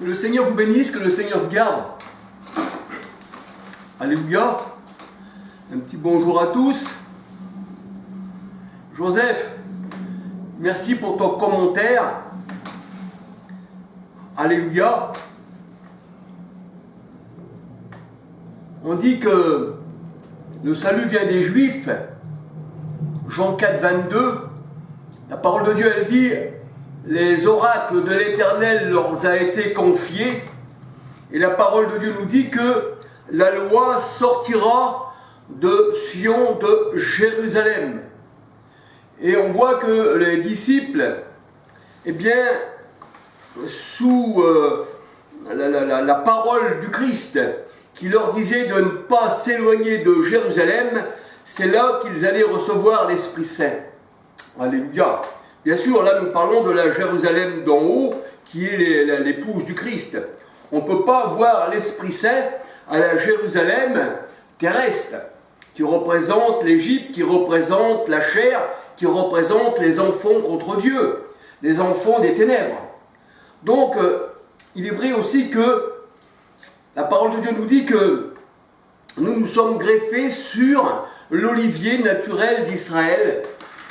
Que le Seigneur vous bénisse, que le Seigneur vous garde. Alléluia. Un petit bonjour à tous. Joseph, merci pour ton commentaire. Alléluia. On dit que le salut vient des Juifs. Jean 4, 22. La parole de Dieu, elle dit: les oracles de l'Éternel leur a été confiés. Et la parole de Dieu nous dit que la loi sortira de Sion, de Jérusalem. Et on voit que les disciples, eh bien, sous la parole du Christ, qui leur disait de ne pas s'éloigner de Jérusalem, c'est là qu'ils allaient recevoir l'Esprit Saint. Alléluia. Bien sûr, là nous parlons de la Jérusalem d'en haut, qui est l'épouse du Christ. On ne peut pas voir l'Esprit Saint à la Jérusalem terrestre, qui représente l'Égypte, qui représente la chair, qui représente les enfants contre Dieu, les enfants des ténèbres. Donc, il est vrai aussi que la parole de Dieu nous dit que nous sommes greffés sur l'olivier naturel d'Israël.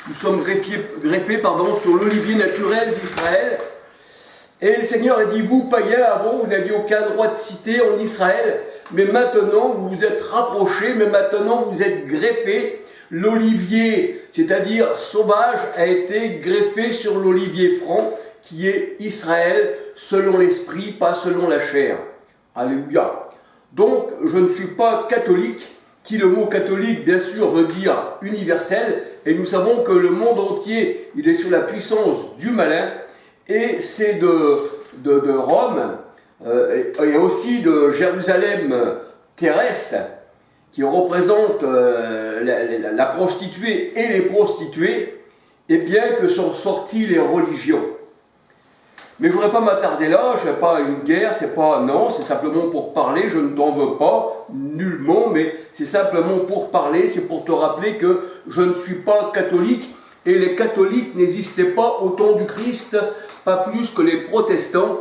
Nous sommes greffés sur l'olivier naturel d'Israël. Et le Seigneur a dit: vous, païens, avant, vous n'aviez aucun droit de cité en Israël, mais maintenant vous vous êtes rapprochés, mais maintenant vous êtes greffés. L'olivier, c'est-à-dire sauvage, a été greffé sur l'olivier franc, qui est Israël, selon l'esprit, pas selon la chair. Alléluia. Donc, je ne suis pas catholique, qui, le mot catholique, bien sûr, veut dire universel, et nous savons que le monde entier, il est sous la puissance du malin, et c'est de Rome, et aussi de Jérusalem terrestre, qui représente la prostituée et les prostituées, et bien que sont sorties les religions. Mais je ne voudrais pas m'attarder là, je n'ai pas une guerre, c'est simplement pour parler, je ne t'en veux pas, nullement, mais c'est simplement pour parler, c'est pour te rappeler que je ne suis pas catholique, et les catholiques n'existaient pas au temps du Christ, pas plus que les protestants,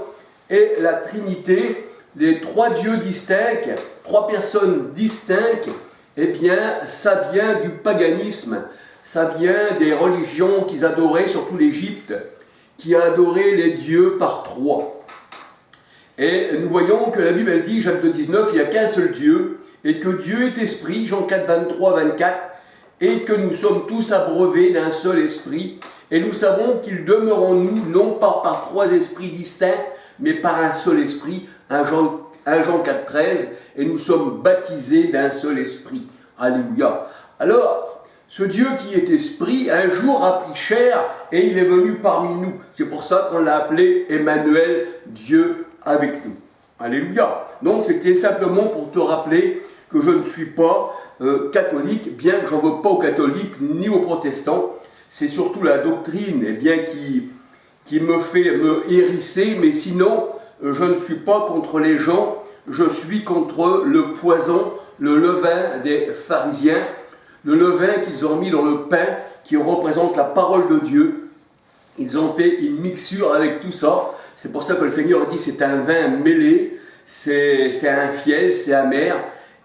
et la Trinité, les trois dieux distincts, trois personnes distinctes, eh bien, ça vient du paganisme, ça vient des religions qu'ils adoraient, surtout l'Égypte, qui a adoré les dieux par trois. Et nous voyons que la Bible elle dit, Jacques 2,19, il n'y a qu'un seul Dieu, et que Dieu est esprit, Jean 4, 23, 24, et que nous sommes tous abreuvés d'un seul esprit, et nous savons qu'il demeure en nous, non pas par trois esprits distincts, mais par un seul esprit, 1 Jean 4, 13, et nous sommes baptisés d'un seul esprit. Alléluia. Alors, ce Dieu qui est esprit, un jour a pris chair et il est venu parmi nous. C'est pour ça qu'on l'a appelé Emmanuel, Dieu avec nous. Alléluia. Donc c'était simplement pour te rappeler que je ne suis pas catholique, bien que j'en veux pas aux catholiques ni aux protestants. C'est surtout la doctrine qui me fait me hérisser, mais sinon je ne suis pas contre les gens, je suis contre le poison, le levain des pharisiens. Le levain qu'ils ont mis dans le pain, qui représente la parole de Dieu, ils ont fait une mixture avec tout ça. C'est pour ça que le Seigneur dit c'est un vin mêlé, c'est infiel, c'est amer,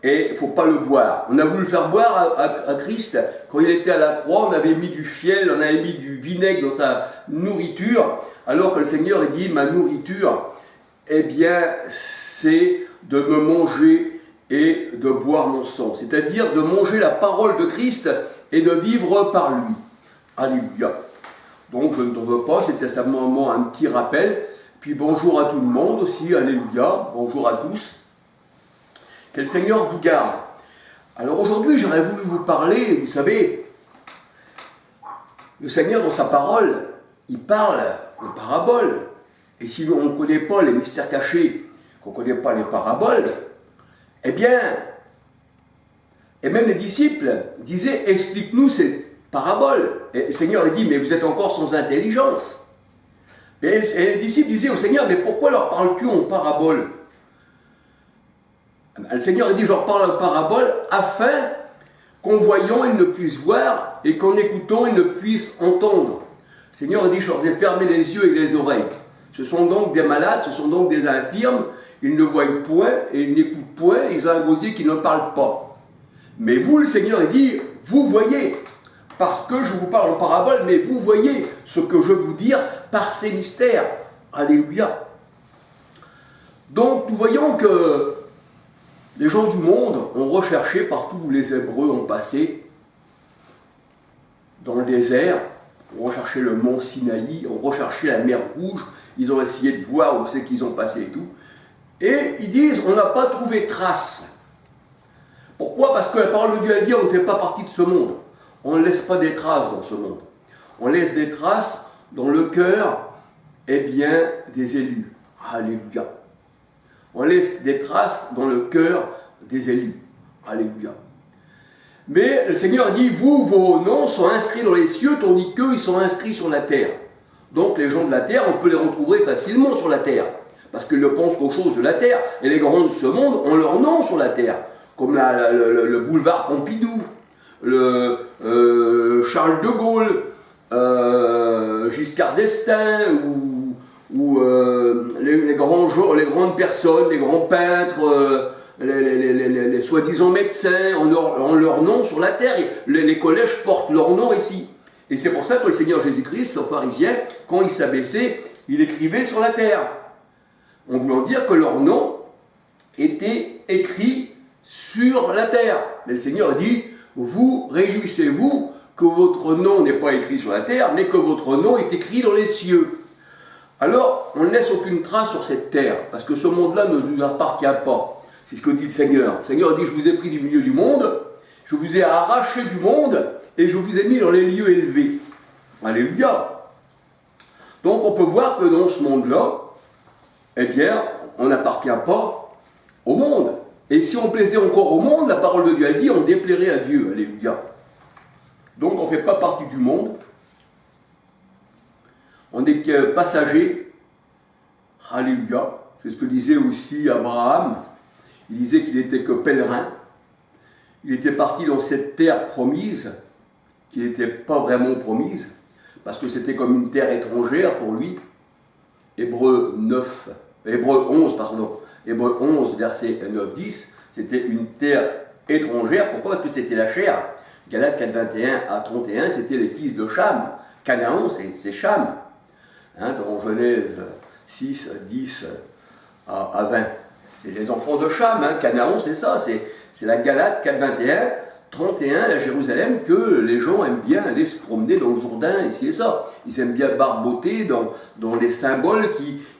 et il ne faut pas le boire. On a voulu le faire boire à Christ, quand il était à la croix, on avait mis du fiel, on avait mis du vinaigre dans sa nourriture, alors que le Seigneur dit ma nourriture, eh bien, c'est de me manger et de boire mon sang, c'est-à-dire de manger la parole de Christ et de vivre par lui. Alléluia. Donc je ne t'en veux pas, c'était simplement un petit rappel. Puis bonjour à tout le monde aussi, alléluia, bonjour à tous. Que le Seigneur vous garde. Alors aujourd'hui j'aurais voulu vous parler, vous savez, le Seigneur dans sa parole, il parle en parabole. Et si on ne connaît pas les mystères cachés, qu'on ne connaît pas les paraboles, eh bien, et même les disciples disaient, explique-nous ces paraboles. Et le Seigneur a dit, mais vous êtes encore sans intelligence. Et les disciples disaient au Seigneur, mais pourquoi leur parles-tu en parabole? Le Seigneur a dit, je leur parle en parabole afin qu'en voyant, ils ne puissent voir et qu'en écoutant, ils ne puissent entendre. Le Seigneur a dit, je leur ai fermé les yeux et les oreilles. Ce sont donc des malades, ce sont donc des infirmes, ils ne voient point et ils n'écoutent point, ils ont un gosier qui ne parle pas. Mais vous, le Seigneur, il dit, vous voyez, parce que je vous parle en parabole, mais vous voyez ce que je veux vous dire par ces mystères. Alléluia. Donc nous voyons que les gens du monde ont recherché partout où les Hébreux ont passé, dans le désert, ont recherché le mont Sinaï, ont recherché la mer Rouge, ils ont essayé de voir où c'est qu'ils ont passé et tout. Et ils disent, on n'a pas trouvé trace. Pourquoi? Parce que la parole de Dieu a dit, on ne fait pas partie de ce monde. On ne laisse pas des traces dans ce monde. On laisse des traces dans le cœur, eh bien, des élus. Alléluia. On laisse des traces dans le cœur des élus. Alléluia. Mais le Seigneur dit, vous, vos noms sont inscrits dans les cieux, tandis qu'eux, ils sont inscrits sur la terre. Donc les gens de la terre, on peut les retrouver facilement sur la terre. Parce qu'ils ne pensent qu'aux choses de la terre. Et les grands de ce monde ont leur nom sur la terre. Comme le boulevard Pompidou, Charles de Gaulle, Giscard d'Estaing, ou les grandes personnes, les grands peintres, les soi-disant médecins ont leur nom sur la terre. Les collèges portent leur nom ici. Et c'est pour ça que le Seigneur Jésus-Christ, aux pharisiens, quand il s'abaissait, il écrivait sur la terre. En voulant dire que leur nom était écrit sur la terre. Mais le Seigneur dit, vous réjouissez-vous que votre nom n'est pas écrit sur la terre, mais que votre nom est écrit dans les cieux. Alors, on ne laisse aucune trace sur cette terre, parce que ce monde-là ne nous appartient pas. C'est ce que dit le Seigneur. Le Seigneur dit, je vous ai pris du milieu du monde, je vous ai arraché du monde, et je vous ai mis dans les lieux élevés. Alléluia. Donc on peut voir que dans ce monde-là, eh bien, on n'appartient pas au monde. Et si on plaisait encore au monde, la parole de Dieu a dit, on déplairait à Dieu. Alléluia. Donc on ne fait pas partie du monde. On n'est que passager. Alléluia. C'est ce que disait aussi Abraham. Il disait qu'il n'était que pèlerin. Il était parti dans cette terre promise, qui n'était pas vraiment promise, parce que c'était comme une terre étrangère pour lui. Hébreux 11, verset 9-10, c'était une terre étrangère. Pourquoi? Parce que c'était la chair. Galates 4, 21 à 31, c'était les fils de Cham. Canaan, c'est Cham. Dans Genèse 6, 10 à 20. C'est les enfants de Cham. Canaan, c'est ça. C'est la Galate 4, 21, 31 à Jérusalem que les gens aiment bien aller se promener dans le Jourdain, ici et ça. Ils aiment bien barboter dans les symboles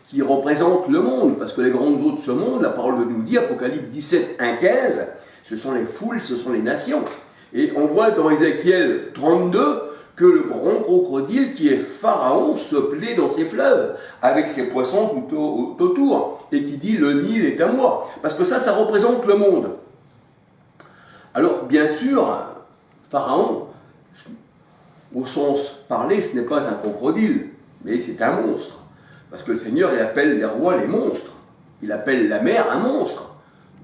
qui représentent le monde. Parce que les grandes eaux de ce monde, la parole de nous dit, Apocalypse 17, 1, 15, ce sont les foules, ce sont les nations. Et on voit dans Ézéchiel 32 que le grand crocodile qui est Pharaon se plaît dans ses fleuves, avec ses poissons tout autour, et qui dit « le Nil est à moi ». Parce que ça représente le monde. Alors, bien sûr, Pharaon, au sens parlé, ce n'est pas un crocodile, mais c'est un monstre. Parce que le Seigneur, il appelle les rois les monstres. Il appelle la mer un monstre.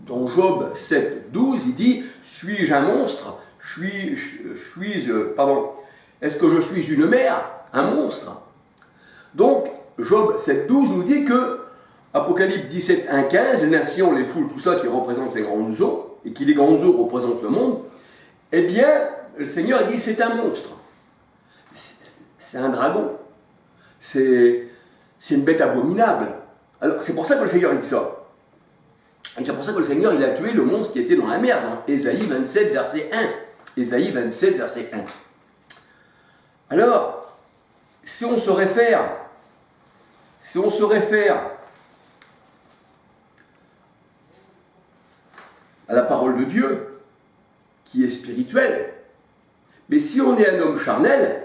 Dans Job 7, 12, il dit « suis-je un monstre ? Est-ce que je suis une mer, un monstre ?» Donc, Job 7, 12 nous dit que Apocalypse 17, 1, 15, les nations, les foules, tout ça qui représente les grandes eaux, et qui les grandes eaux représentent le monde, eh bien, le Seigneur dit c'est un monstre. C'est un dragon. C'est une bête abominable. Alors, c'est pour ça que le Seigneur dit ça. Et c'est pour ça que le Seigneur, il a tué le monstre qui était dans la mer, dans Ésaïe 27, verset 1. Ésaïe 27, verset 1. Alors, si on se réfère à la parole de Dieu, qui est spirituelle, mais si on est un homme charnel,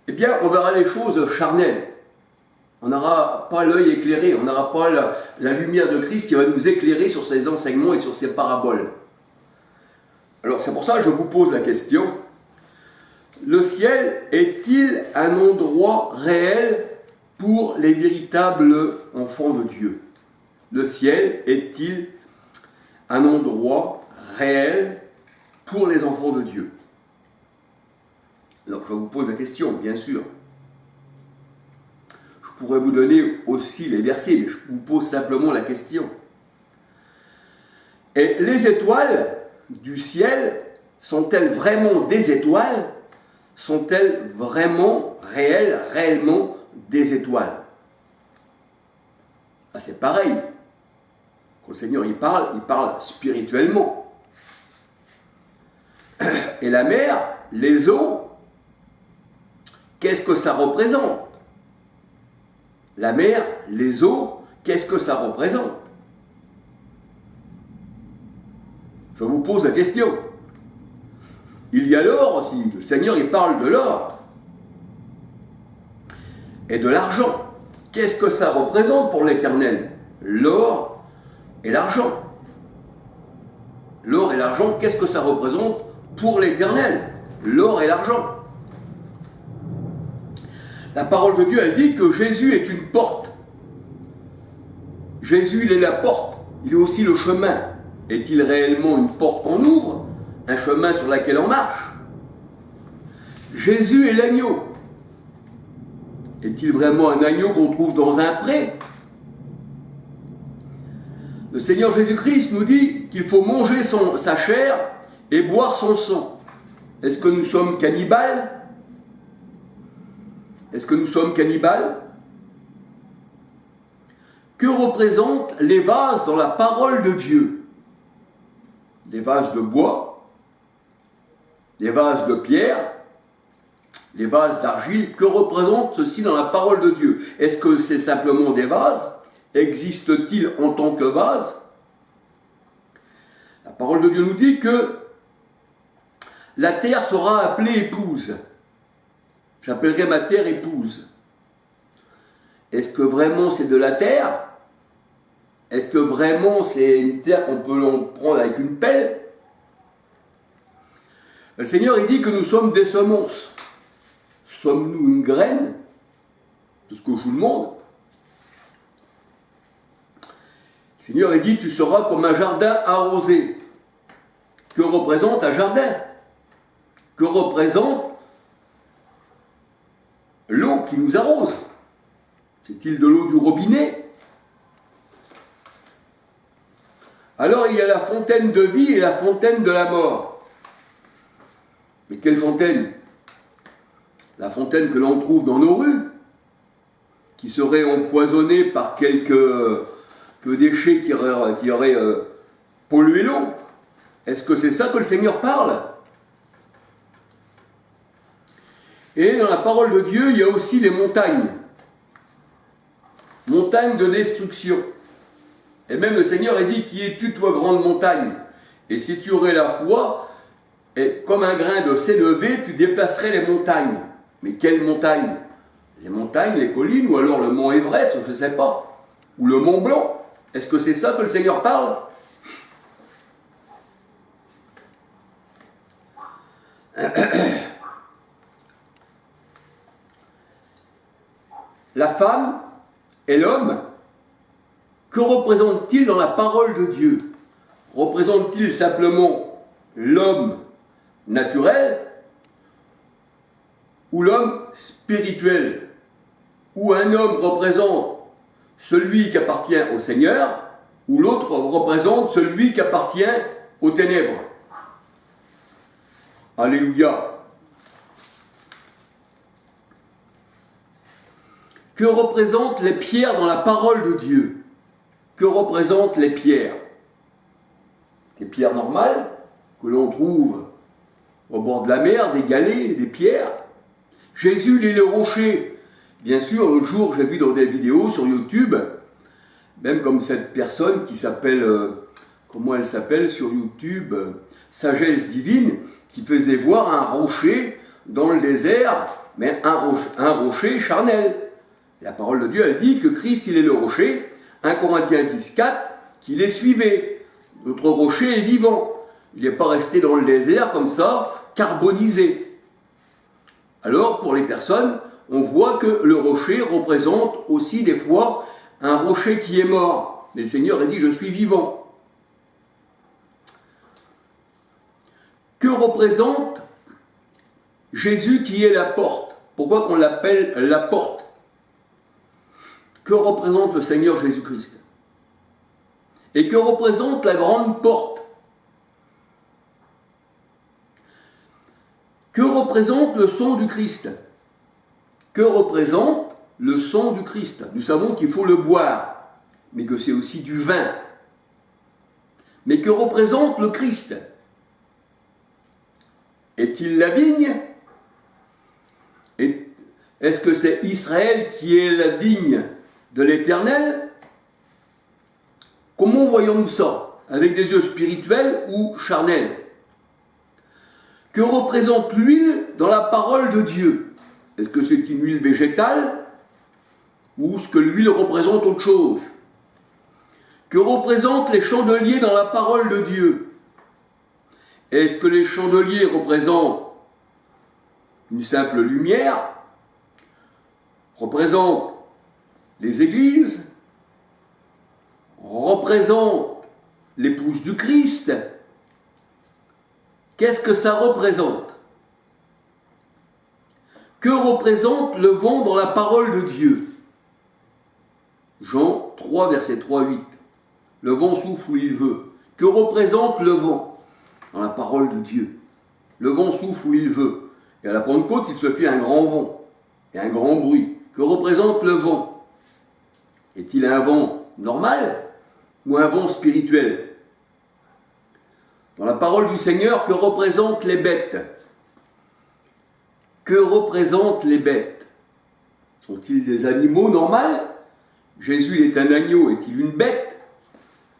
eh bien, on verra les choses charnelles. On n'aura pas l'œil éclairé, on n'aura pas la lumière de Christ qui va nous éclairer sur ses enseignements et sur ses paraboles. Alors, c'est pour ça que je vous pose la question. Le ciel est-il un endroit réel pour les véritables enfants de Dieu? Le ciel est-il un endroit réel pour les enfants de Dieu? Alors, je vous pose la question, bien sûr. Je Je pourrais vous donner aussi les versets, mais je vous pose simplement la question. Et les étoiles du ciel sont-elles vraiment des étoiles? Sont-elles vraiment réellement des étoiles? Ah, c'est pareil. Quand le Seigneur il parle spirituellement. Et la mer, les eaux, qu'est-ce que ça représente? La mer, les eaux, qu'est-ce que ça représente? Je vous pose la question. Il y a l'or aussi. Le Seigneur, il parle de l'or. Et de l'argent. Qu'est-ce que ça représente pour l'Éternel? L'or et l'argent. L'or et l'argent, qu'est-ce que ça représente pour l'Éternel? L'or et l'argent. La parole de Dieu, elle dit que Jésus est une porte. Jésus, il est la porte. Il est aussi le chemin. Est-il réellement une porte qu'on ouvre? Un chemin sur lequel on marche? Jésus est l'agneau. Est-il vraiment un agneau qu'on trouve dans un pré? Le Seigneur Jésus-Christ nous dit qu'il faut manger sa chair et boire son sang. Est-ce que nous sommes cannibales? Est-ce que nous sommes cannibales? Que représentent les vases dans la parole de Dieu? Des vases de bois, des vases de pierre, les vases d'argile. Que représente ceci dans la parole de Dieu? Est-ce que c'est simplement des vases? Existe-t-il en tant que vase? La parole de Dieu nous dit que la terre sera appelée épouse. J'appellerai ma terre épouse. Est-ce que vraiment c'est de la terre? Est-ce que vraiment c'est une terre qu'on peut prendre avec une pelle? Le Seigneur, il dit que nous sommes des semences. Sommes-nous une graine? C'est ce que je vous demande. Le Seigneur, il dit, tu seras comme un jardin arrosé. Que représente un jardin? Que représente l'eau qui nous arrose? C'est-il de l'eau du robinet? Alors il y a la fontaine de vie et la fontaine de la mort. Mais quelle fontaine? La fontaine que l'on trouve dans nos rues, qui serait empoisonnée par quelques déchets qui auraient pollué l'eau. Est-ce que c'est ça que le Seigneur parle? Et dans la parole de Dieu, il y a aussi les montagnes. Montagnes de destruction. Et même le Seigneur a dit, qui es-tu, toi, grande montagne? Et si tu aurais la foi, et comme un grain de sénévé, tu déplacerais les montagnes. Mais quelles montagnes? Les montagnes, les collines, ou alors le mont Everest, je ne sais pas. Ou le Mont Blanc. Est-ce que c'est ça que le Seigneur parle? La femme et l'homme, que représentent-ils dans la parole de Dieu? Représentent-ils simplement l'homme naturel ou l'homme spirituel? Ou un homme représente celui qui appartient au Seigneur, ou l'autre représente celui qui appartient aux ténèbres? Alléluia. Que représentent les pierres dans la parole de Dieu? Que représentent les pierres? Des pierres normales que l'on trouve au bord de la mer, des galets, des pierres. Jésus, il est le rocher. Bien sûr, l'autre jour, j'ai vu dans des vidéos sur YouTube, même comme cette personne qui s'appelle, comment elle s'appelle sur YouTube, Sagesse Divine, qui faisait voir un rocher dans le désert, mais un rocher charnel. La parole de Dieu, elle dit que Christ, il est le rocher. 1 Corinthiens 10,4, qui les suivait. Notre rocher est vivant. Il n'est pas resté dans le désert comme ça, carbonisé. Alors, pour les personnes, on voit que le rocher représente aussi des fois un rocher qui est mort. Mais le Seigneur a dit, je suis vivant. Que représente Jésus qui est la porte? Pourquoi qu'on l'appelle la porte? Que représente le Seigneur Jésus-Christ? Et que représente la grande porte? Que représente le sang du Christ? Que représente le sang du Christ? Nous savons qu'il faut le boire, mais que c'est aussi du vin. Mais que représente le Christ? Est-il la vigne? Est-ce que c'est Israël qui est la vigne de l'Éternel? Comment voyons-nous ça? Avec des yeux spirituels ou charnels? Que représente l'huile dans la parole de Dieu? Est-ce que c'est une huile végétale? Ou est-ce que l'huile représente autre chose? Que représentent les chandeliers dans la parole de Dieu? Est-ce que les chandeliers représentent une simple lumière? Représentent les églises? Représentent l'épouse du Christ? Qu'est-ce que ça représente? Que représente le vent dans la parole de Dieu? Jean 3, verset 3-8. Le vent souffle où il veut. Que représente le vent dans la parole de Dieu? Le vent souffle où il veut. Et à la Pentecôte, il se fait un grand vent et un grand bruit. Que représente le vent? Est-il un vent normal ou un vent spirituel? Dans la parole du Seigneur, que représentent les bêtes? Que représentent les bêtes? Sont-ils des animaux normaux? Jésus est un agneau, est-il une bête?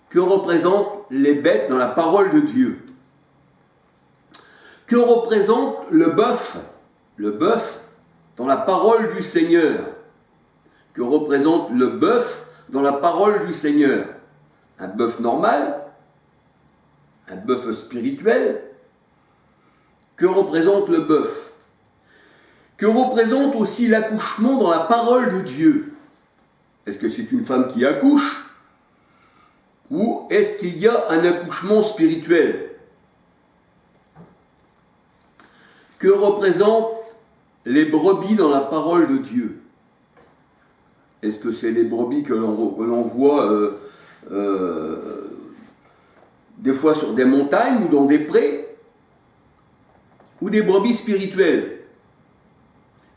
Que représentent les bêtes dans la parole de Dieu? Que représente le bœuf? Le bœuf dans la parole du Seigneur. Que représente le bœuf dans la parole du Seigneur? Un bœuf normal? Un bœuf spirituel? Que représente le bœuf? Que représente aussi l'accouchement dans la parole de Dieu? Est-ce que c'est une femme qui accouche? Ou est-ce qu'il y a un accouchement spirituel? Que représentent les brebis dans la parole de Dieu? Est-ce que c'est les brebis que l'on voit des fois sur des montagnes ou dans des prés? Ou des brebis spirituelles?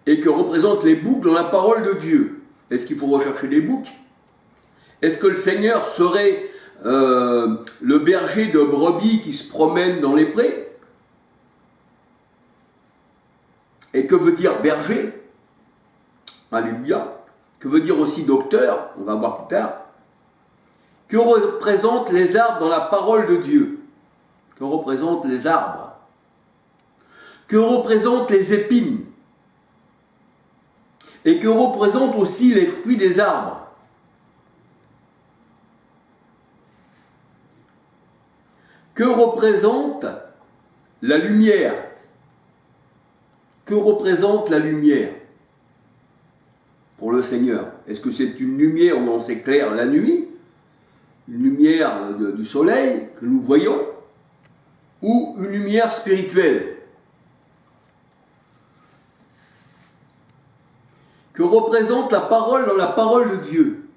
Et que représentent les boucs dans la parole de Dieu? Est-ce qu'il faut rechercher des boucs? Est-ce que le Seigneur serait le berger de brebis qui se promène dans les prés? Et que veut dire berger? Alléluia. Que veut dire aussi docteur? On va voir plus tard. Que représentent les arbres dans la parole de Dieu? Que représentent les arbres? Que représentent les épines? Et que représentent aussi les fruits des arbres? Que représente la lumière? Que représente la lumière pour le Seigneur? Est-ce que c'est une lumière où on s'éclaire la nuit? Une lumière du soleil que nous voyons? Ou une lumière spirituelle? Que représente la parole dans la parole de Dieu?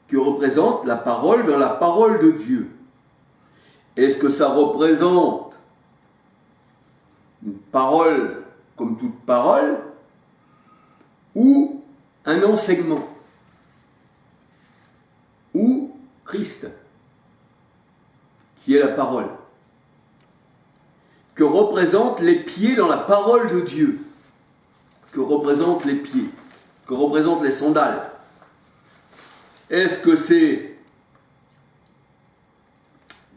Que représente la parole dans la parole de Dieu? Est-ce que ça représente une parole comme toute parole ou un enseignement? Ou Christ, qui est la parole? Que représentent les pieds dans la parole de Dieu? Que représentent les pieds? Que représentent les sandales? Est-ce que c'est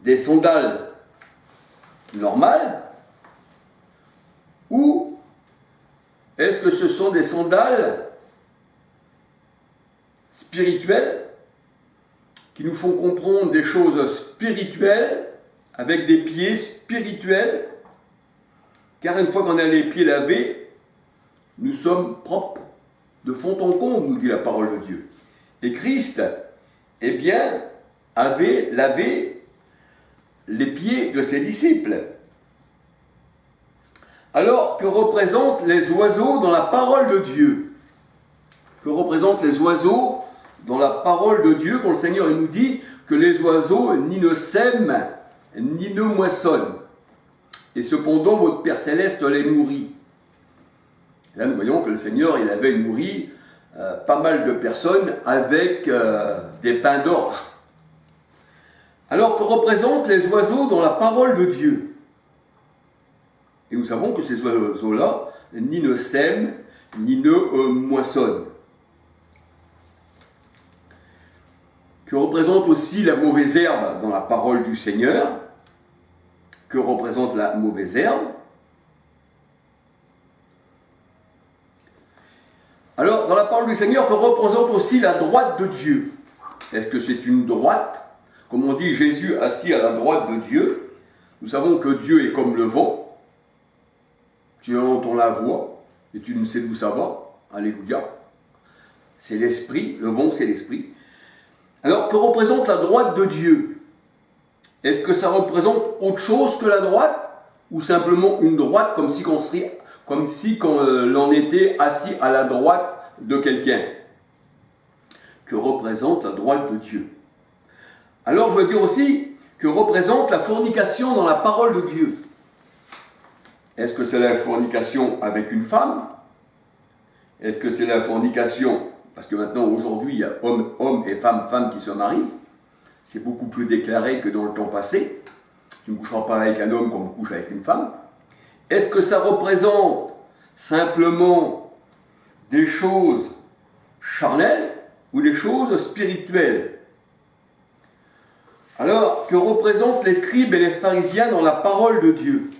des sandales normales? Ou est-ce que ce sont des sandales spirituelles qui nous font comprendre des choses spirituelles avec des pieds spirituels? Car une fois qu'on a les pieds lavés, nous sommes propres de fond en comble, nous dit la parole de Dieu. Et Christ, eh bien, avait lavé les pieds de ses disciples. Alors, que représentent les oiseaux dans la parole de Dieu? Que représentent les oiseaux dans la parole de Dieu, quand le Seigneur il nous dit que les oiseaux ni ne sèment, ni ne moissonnent. Et cependant, votre Père Céleste les nourrit. Là, nous voyons que le Seigneur il avait nourri pas mal de personnes avec des pains d'orge. Alors que représentent les oiseaux dans la parole de Dieu? Et nous savons que ces oiseaux-là ni ne sèment, ni ne moissonnent. Que représente aussi la mauvaise herbe dans la parole du Seigneur? Que représente la mauvaise herbe? Alors, dans la parole du Seigneur, que représente aussi la droite de Dieu? Est-ce que c'est une droite? Comme on dit Jésus assis à la droite de Dieu, nous savons que Dieu est comme le vent. Tu entends la voix et tu ne sais d'où ça va. Alléluia. C'est l'esprit, le vent c'est l'esprit. Alors, que représente la droite de Dieu? Est-ce que ça représente autre chose que la droite? Ou simplement une droite comme si l'on était assis à la droite de quelqu'un? Que représente la droite de Dieu? Alors, je veux dire aussi que représente la fornication dans la parole de Dieu. Est-ce que c'est la fornication avec une femme? Est-ce que c'est la fornication, parce que maintenant, aujourd'hui, il y a homme et femme qui se marient. C'est beaucoup plus déclaré que dans le temps passé. Tu ne coucheras pas avec un homme comme on couche avec une femme. Est-ce que ça représente simplement des choses charnelles ou des choses spirituelles? Alors, que représentent les scribes et les pharisiens dans la parole de Dieu?